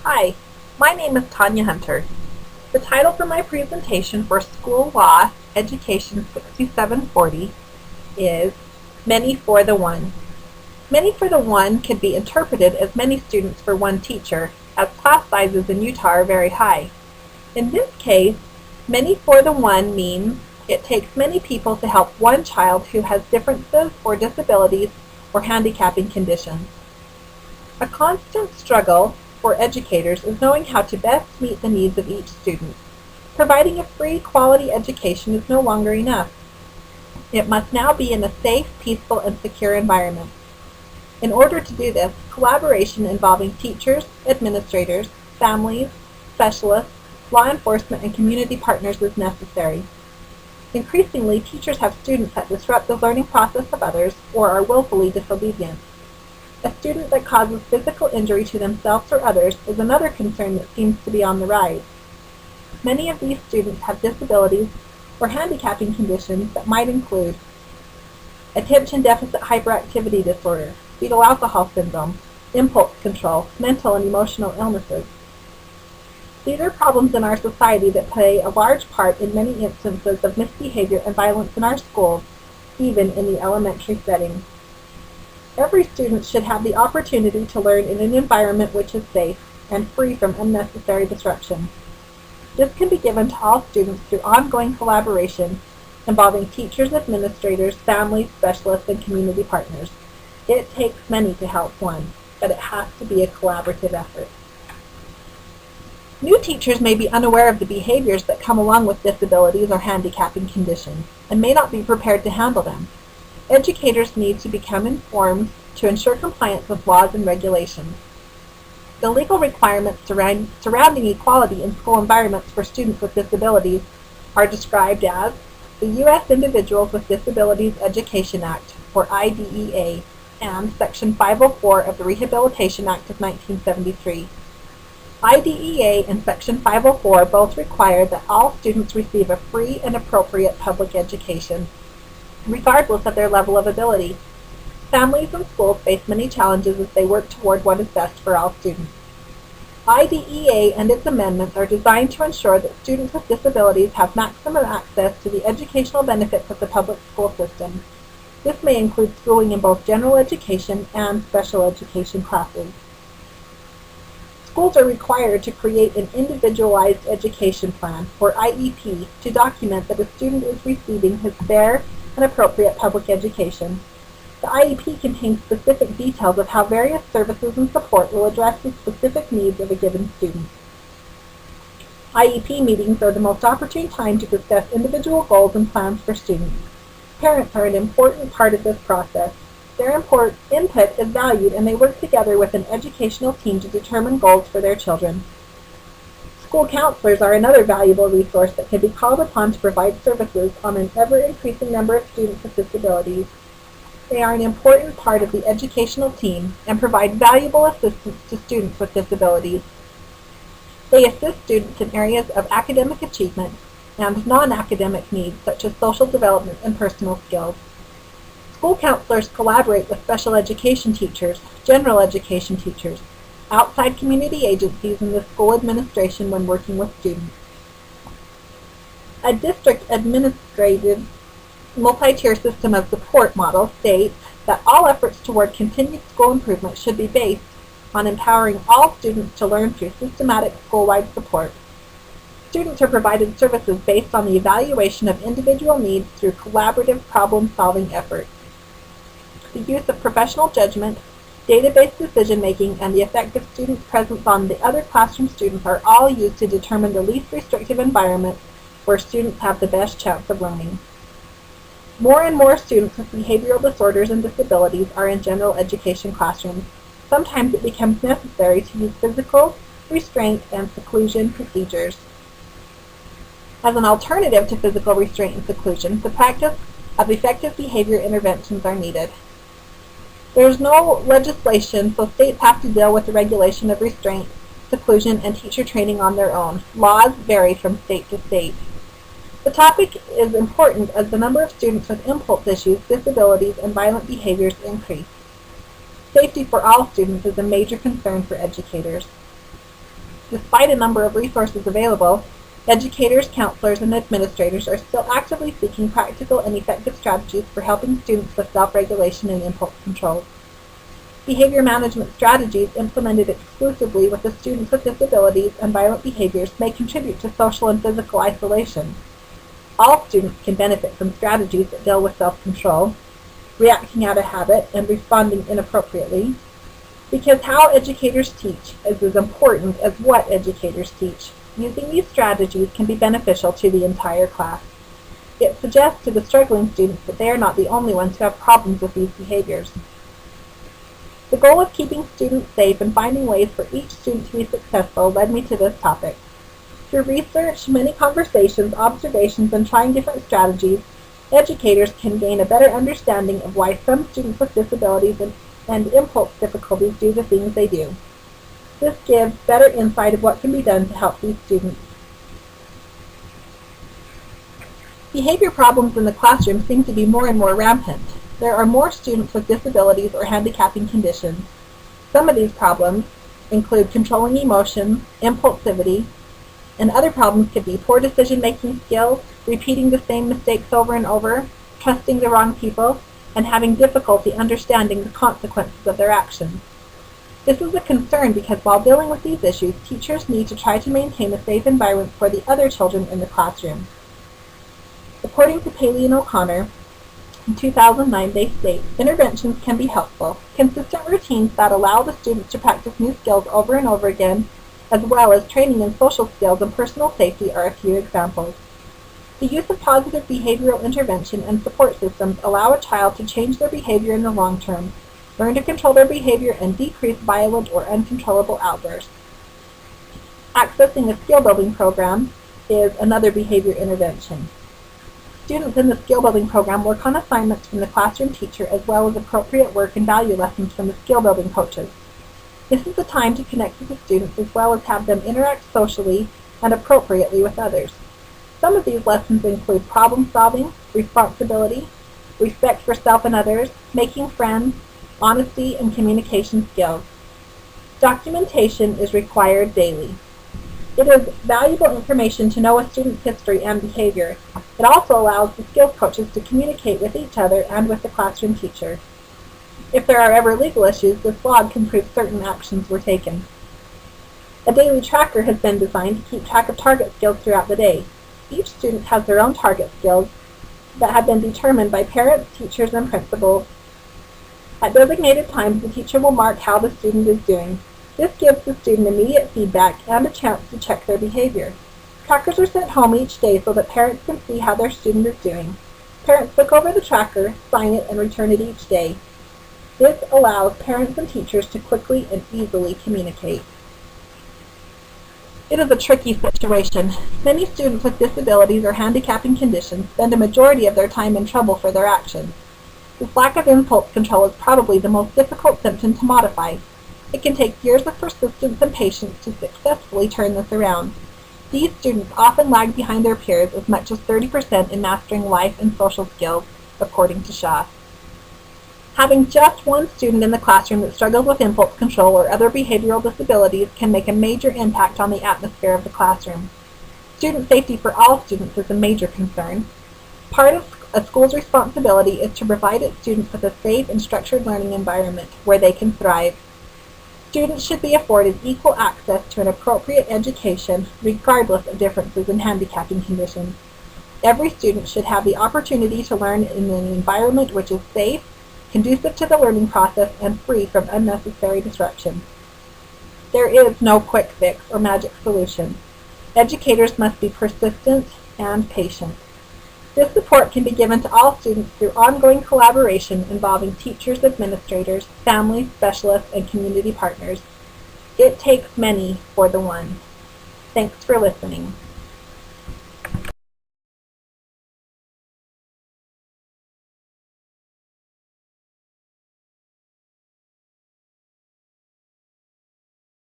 Hi, my name is Tanya Hunter. The title for my presentation for School Law Education 6740 is Many for the One. Many for the One could be interpreted as many students for one teacher, as class sizes in Utah are very high. In this case, many for the one means it takes many people to help one child who has differences or disabilities or handicapping conditions. A constant struggle for educators is knowing how to best meet the needs of each student. Providing a free, quality education is no longer enough. It must now be in a safe, peaceful, and secure environment. In order to do this, collaboration involving teachers, administrators, families, specialists, law enforcement, and community partners is necessary. Increasingly, teachers have students that disrupt the learning process of others or are willfully disobedient. A student that causes physical injury to themselves or others is another concern that seems to be on the rise. Many of these students have disabilities or handicapping conditions that might include attention deficit hyperactivity disorder, fetal alcohol syndrome, impulse control, mental and emotional illnesses. These are problems in our society that play a large part in many instances of misbehavior and violence in our schools, even in the elementary setting. Every student should have the opportunity to learn in an environment which is safe and free from unnecessary disruption. This can be given to all students through ongoing collaboration involving teachers, administrators, families, specialists, and community partners. It takes many to help one, but it has to be a collaborative effort. New teachers may be unaware of the behaviors that come along with disabilities or handicapping conditions and may not be prepared to handle them. Educators need to become informed to ensure compliance with laws and regulations. The legal requirements surrounding equality in school environments for students with disabilities are described as the U.S. Individuals with Disabilities Education Act, or IDEA, and Section 504 of the Rehabilitation Act of 1973. IDEA and Section 504 both require that all students receive a free and appropriate public education, regardless of their level of ability. Families and schools face many challenges as they work toward what is best for all students. IDEA and its amendments are designed to ensure that students with disabilities have maximum access to the educational benefits of the public school system. This may include schooling in both general education and special education classes. Schools are required to create an individualized education plan, or IEP, to document that a student is receiving his fair and appropriate public education. The IEP contains specific details of how various services and support will address the specific needs of a given student. IEP meetings are the most opportune time to discuss individual goals and plans for students. Parents are an important part of this process. Their input is valued, and they work together with an educational team to determine goals for their children. School counselors are another valuable resource that can be called upon to provide services on an ever-increasing number of students with disabilities. They are an important part of the educational team and provide valuable assistance to students with disabilities. They assist students in areas of academic achievement and non-academic needs such as social development and personal skills. School counselors collaborate with special education teachers, general education teachers, outside community agencies, and the school administration when working with students. A district administrative multi-tier system of support model states that all efforts toward continued school improvement should be based on empowering all students to learn through systematic school-wide support. Students are provided services based on the evaluation of individual needs through collaborative problem-solving efforts. The use of professional judgment, database decision-making, and the effect of students' presence on the other classroom students are all used to determine the least restrictive environment where students have the best chance of learning. More and more students with behavioral disorders and disabilities are in general education classrooms. Sometimes it becomes necessary to use physical restraint and seclusion procedures. As an alternative to physical restraint and seclusion, the practice of effective behavior interventions are needed. There is no legislation, so states have to deal with the regulation of restraint, seclusion, and teacher training on their own. Laws vary from state to state. The topic is important as the number of students with impulse issues, disabilities, and violent behaviors increase. Safety for all students is a major concern for educators. Despite a number of resources available, educators, counselors, and administrators are still actively seeking practical and effective strategies for helping students with self-regulation and impulse control. Behavior management strategies implemented exclusively with the students with disabilities and violent behaviors may contribute to social and physical isolation. All students can benefit from strategies that deal with self-control, reacting out of habit, and responding inappropriately, because how educators teach is as important as what educators teach. Using these strategies can be beneficial to the entire class. It suggests to the struggling students that they are not the only ones who have problems with these behaviors. The goal of keeping students safe and finding ways for each student to be successful led me to this topic. Through research, many conversations, observations, and trying different strategies, educators can gain a better understanding of why some students with disabilities and impulse difficulties do the things they do. This gives better insight of what can be done to help these students. Behavior problems in the classroom seem to be more and more rampant. There are more students with disabilities or handicapping conditions. Some of these problems include controlling emotions, impulsivity, and other problems could be poor decision-making skills, repeating the same mistakes over and over, trusting the wrong people, and having difficulty understanding the consequences of their actions. This is a concern because while dealing with these issues, teachers need to try to maintain a safe environment for the other children in the classroom. According to Paley and O'Connor, in 2009, they state, interventions can be helpful. Consistent routines that allow the students to practice new skills over and over again, as well as training in social skills and personal safety are a few examples. The use of positive behavioral intervention and support systems allow a child to change their behavior in the long term, learn to control their behavior, and decrease violent or uncontrollable outbursts. Accessing a skill-building program is another behavior intervention. Students in the skill-building program work on assignments from the classroom teacher as well as appropriate work and value lessons from the skill-building coaches. This is the time to connect with the students as well as have them interact socially and appropriately with others. Some of these lessons include problem solving, responsibility, respect for self and others, making friends, honesty, and communication skills. Documentation is required daily. It is valuable information to know a student's history and behavior. It also allows the skills coaches to communicate with each other and with the classroom teacher. If there are ever legal issues, this log can prove certain actions were taken. A daily tracker has been designed to keep track of target skills throughout the day. Each student has their own target skills that have been determined by parents, teachers, and principals. At designated times, the teacher will mark how the student is doing. This gives the student immediate feedback and a chance to check their behavior. Trackers are sent home each day so that parents can see how their student is doing. Parents look over the tracker, sign it, and return it each day. This allows parents and teachers to quickly and easily communicate. It is a tricky situation. Many students with disabilities or handicapping conditions spend a majority of their time in trouble for their actions. This lack of impulse control is probably the most difficult symptom to modify. It can take years of persistence and patience to successfully turn this around. These students often lag behind their peers as much as 30% in mastering life and social skills, according to Shaw. Having just one student in the classroom that struggles with impulse control or other behavioral disabilities can make a major impact on the atmosphere of the classroom. Student safety for all students is a major concern. Part of a school's responsibility is to provide its students with a safe and structured learning environment where they can thrive. Students should be afforded equal access to an appropriate education regardless of differences in handicapping conditions. Every student should have the opportunity to learn in an environment which is safe, conducive to the learning process, and free from unnecessary disruption. There is no quick fix or magic solution. Educators must be persistent and patient. This support can be given to all students through ongoing collaboration involving teachers, administrators, families, specialists, and community partners. It takes many for the one. Thanks for listening.